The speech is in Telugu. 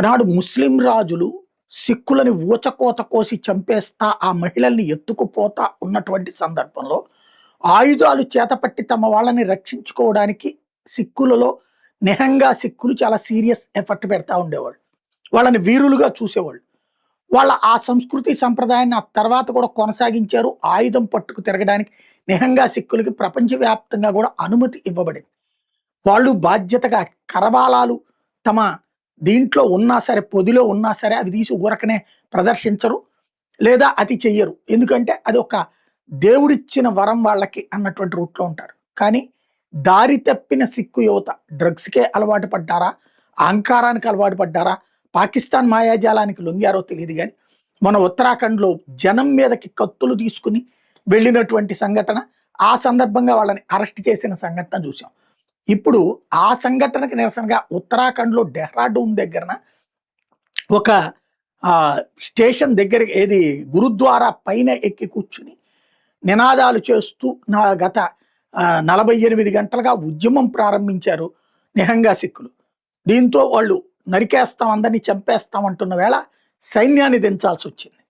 ఒకనాడు ముస్లిం రాజులు సిక్కులని ఊచకోత కోసి చంపేస్తా ఆ మహిళల్ని ఎత్తుకుపోతా ఉన్నటువంటి సందర్భంలో ఆయుధాలు చేతపట్టి తమ వాళ్ళని రక్షించుకోవడానికి సిక్కులలో నిహంగా సిక్కులు చాలా సీరియస్ ఎఫర్ట్ పెడతా ఉండేవాళ్ళు. వాళ్ళని వీరులుగా చూసేవాళ్ళు. వాళ్ళ ఆ సంస్కృతి సంప్రదాయాన్ని ఆ తర్వాత కూడా కొనసాగించారు. ఆయుధం పట్టుకు తిరగడానికి నిహంగా సిక్కులకి ప్రపంచవ్యాప్తంగా కూడా అనుమతి ఇవ్వబడింది. వాళ్ళు బాధ్యతగా కరవాలాలు తమ దీంట్లో ఉన్నా సరే, పొదిలో ఉన్నా సరే అవి తీసి ఊరకనే ప్రదర్శించరు, లేదా అది చెయ్యరు. ఎందుకంటే అది ఒక దేవుడిచ్చిన వరం వాళ్ళకి అన్నటువంటి రూట్లో ఉంటారు. కానీ దారి తప్పిన సిక్కు యువత డ్రగ్స్కే అలవాటు పడ్డారా, అహంకారానికి అలవాటు పడ్డారా, పాకిస్తాన్ మాయాజాలానికి లొంగారో తెలియదు. కానీ మన ఉత్తరాఖండ్లో జనం మీదకి కత్తులు తీసుకుని వెళ్ళినటువంటి సంఘటన, ఆ సందర్భంగా వాళ్ళని అరెస్ట్ చేసిన సంఘటన చూసాం. ఇప్పుడు ఆ సంఘటనకు నిరసనగా ఉత్తరాఖండ్లో డెహ్రాడూన్ దగ్గరన ఒక స్టేషన్ దగ్గర ఏది గురుద్వారా పైన ఎక్కి కూర్చుని నినాదాలు చేస్తూ గత 48 గంటలుగా ఉద్యమం ప్రారంభించారు నిహంగా సిక్కులు. దీంతో వాళ్ళు నరికేస్తాం, అందరినీ చంపేస్తాం అంటున్న వేళ సైన్యాన్ని దించాల్సి వచ్చింది.